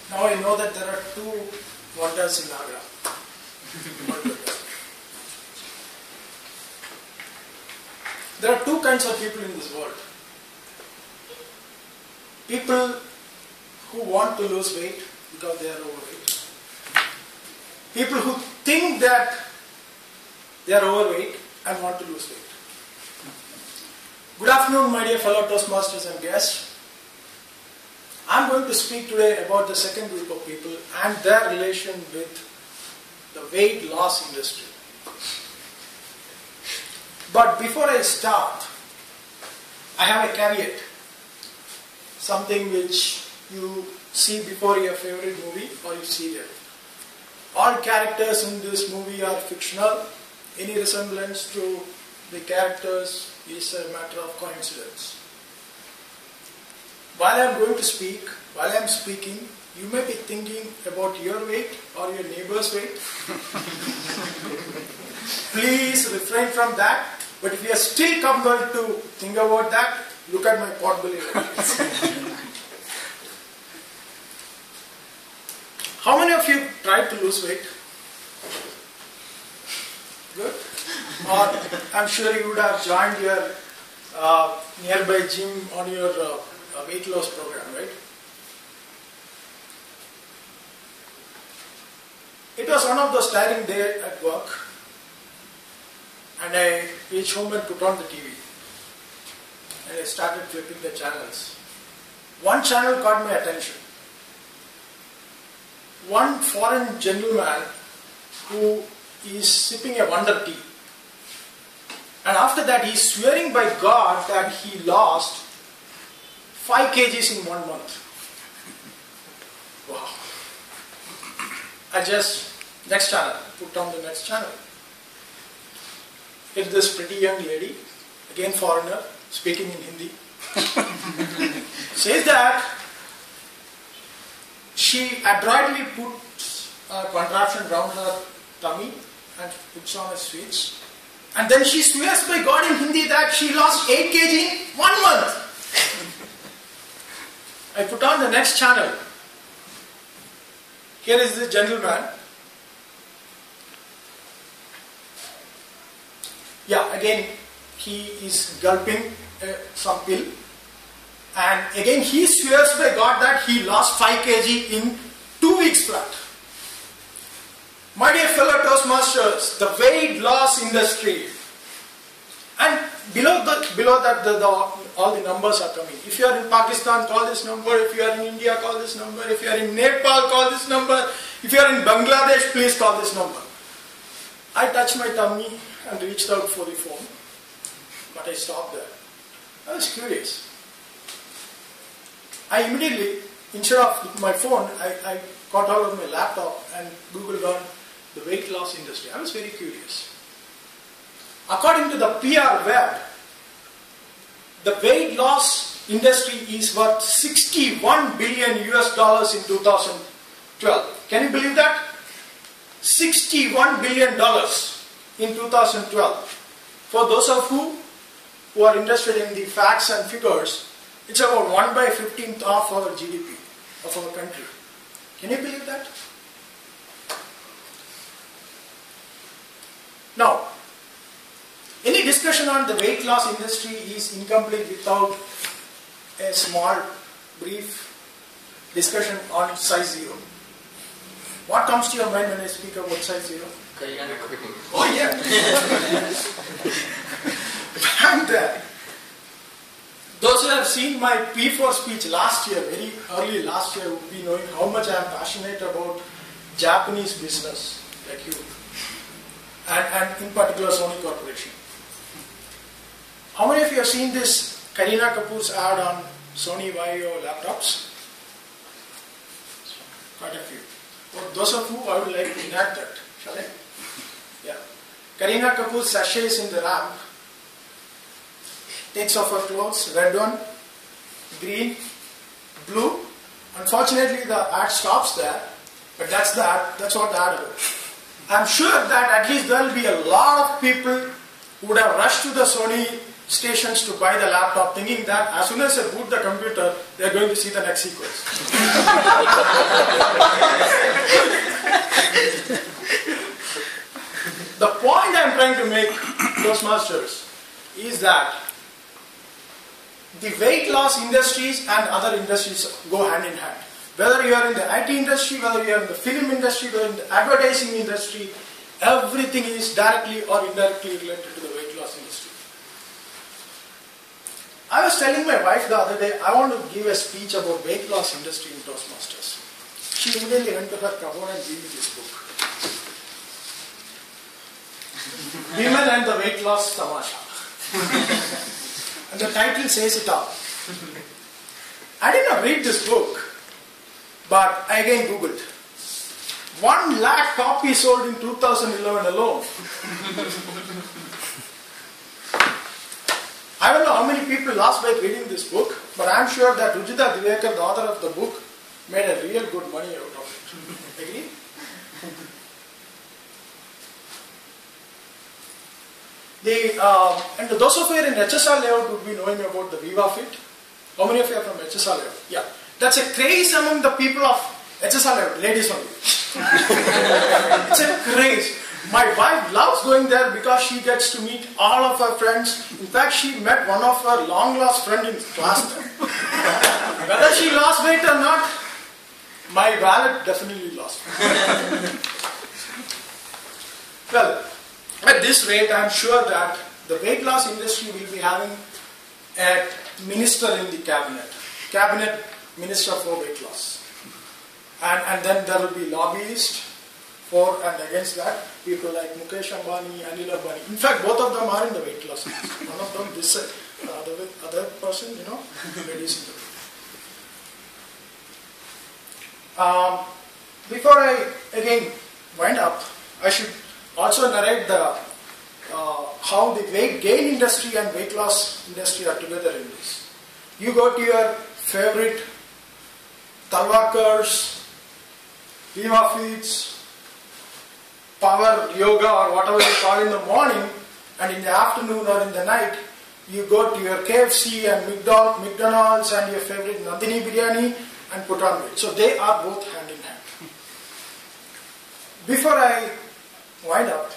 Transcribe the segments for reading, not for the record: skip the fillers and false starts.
Now I know that there are two wonders in Agra. There are two kinds of people in this world. People who want to lose weight because they are overweight. People who think that they are overweight and want to lose weight. Good afternoon, my dear fellow Toastmasters and guests. I am going to speak today about the second group of people and their relation with the weight loss industry. But before I start, I have a caveat. Something which you see before your favorite movie or you see it. All characters in this movie are fictional. Any resemblance to the characters is a matter of coincidence. While I am going to speak, while I am speaking, you may be thinking about your weight or your neighbor's weight. Please refrain from that. But if you are still compelled to think about that, look at my pot belly. How many of you tried to lose weight? Good. Or I'm sure you would have joined your nearby gym on your weight loss program, right? It was one of those tiring days at work, and I reached home and put on the TV, and I started flipping the channels. One channel caught my attention. One foreign gentleman who is sipping a wonder tea, and after that he is swearing by God that he lost 5 kgs in 1 month. Wow. Next channel, put on the next channel. It's this pretty young lady, again foreigner, speaking in Hindi, says that she adroitly puts a contraption around her tummy and puts on a switch. And then she swears by God in Hindi that she lost 8 kg in 1 month. I put on the next channel. Here is the gentleman. Yeah, again he is gulping some pill. And again he swears by God that he lost 5 kg in 2 weeks flat. My dear fellow Toastmasters, the weight loss industry. And below that, all the numbers are coming. If you are in Pakistan, call this number. If you are in India, call this number. If you are in Nepal, call this number. If you are in Bangladesh, please call this number. I touched my tummy and reached out for the phone, but I stopped there. I was curious. I immediately, instead of my phone, I got out of my laptop and Googled on the weight loss industry. I was very curious. According to the PR web, the weight loss industry is worth $61 billion in 2012. Can you believe that? $61 billion in 2012. For those of you who are interested in the facts and figures, it's about 1/15 of our GDP of our country. Can you believe that? Now, any discussion on the weight loss industry is incomplete without a small, brief discussion on size 0. What comes to your mind when I speak about size 0? Oh yeah! And those who have seen my P4 speech last year, very early last year, would be knowing how much I am passionate about Japanese business, like you, and in particular Sony Corporation. How many of you have seen this Kareena Kapoor's ad on Sony Vaio laptops? Quite a few. For those of you, I would like to enact that. Shall I? Yeah. Kareena Kapoor sashays in the ramp, takes off her clothes, red one, green, blue. Unfortunately, the ad stops there, but that's the ad, that's what the ad is. I'm sure that at least there will be a lot of people who would have rushed to the Sony stations to buy the laptop, thinking that as soon as they boot the computer, they are going to see the next sequence. The point I am trying to make, Toastmasters, is that the weight loss industries and other industries go hand in hand. Whether you are in the IT industry, whether you are in the film industry, whether in the advertising industry, everything is directly or indirectly related to the weight loss industry. I was telling my wife the other day, I want to give a speech about weight loss industry in Toastmasters. She immediately went to her cupboard and gave me this book. Women and the Weight Loss Tamasha. And the title says it all. I did not read this book, but I again googled. 1 lakh copies sold in 2011 alone. I don't know how many people lost weight reading this book, but I am sure that Rujita Divekar, the author of the book, made a real good money out of it. Agree? And those of you in HSR layout would be knowing about the Viva Fit. How many of you are from HSR layout? Yeah. That's a craze among the people of HSR layout, ladies only. It's a craze. My wife loves going there because she gets to meet all of her friends. In fact, she met one of her long lost friends in class there. Whether she lost weight or not, my wallet definitely lost. Well, at this rate, I am sure that the weight loss industry will be having a minister in the cabinet minister for weight loss. And then there will be lobbyists for and against that, people like Mukesh Ambani, Anil Ambani. In fact, both of them are in the weight loss industry. One of them this side, the other person, reducing the weight. Before I again wind up, I should also narrate how the weight gain industry and weight loss industry are together in this. You go to your favorite Talwakars, Viva Feeds, Power Yoga or whatever you call in the morning, and in the afternoon or in the night, you go to your KFC and McDonald's and your favorite Nandini biryani and put on weight. So they are both hand in hand. Before I wind up,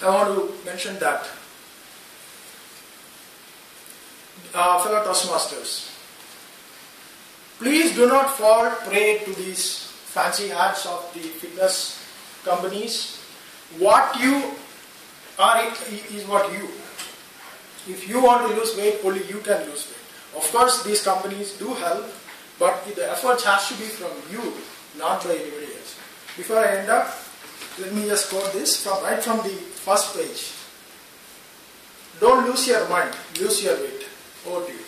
I want to mention that fellow Toastmasters, please do not fall prey to these fancy ads of the fitness companies. What you are is what you. If you want to lose weight, only you can lose weight. Of course, these companies do help, but the effort has to be from you, not by anybody else. Before I end up, let me just quote this right from the first page. Don't lose your mind, lose your weight. Over to you.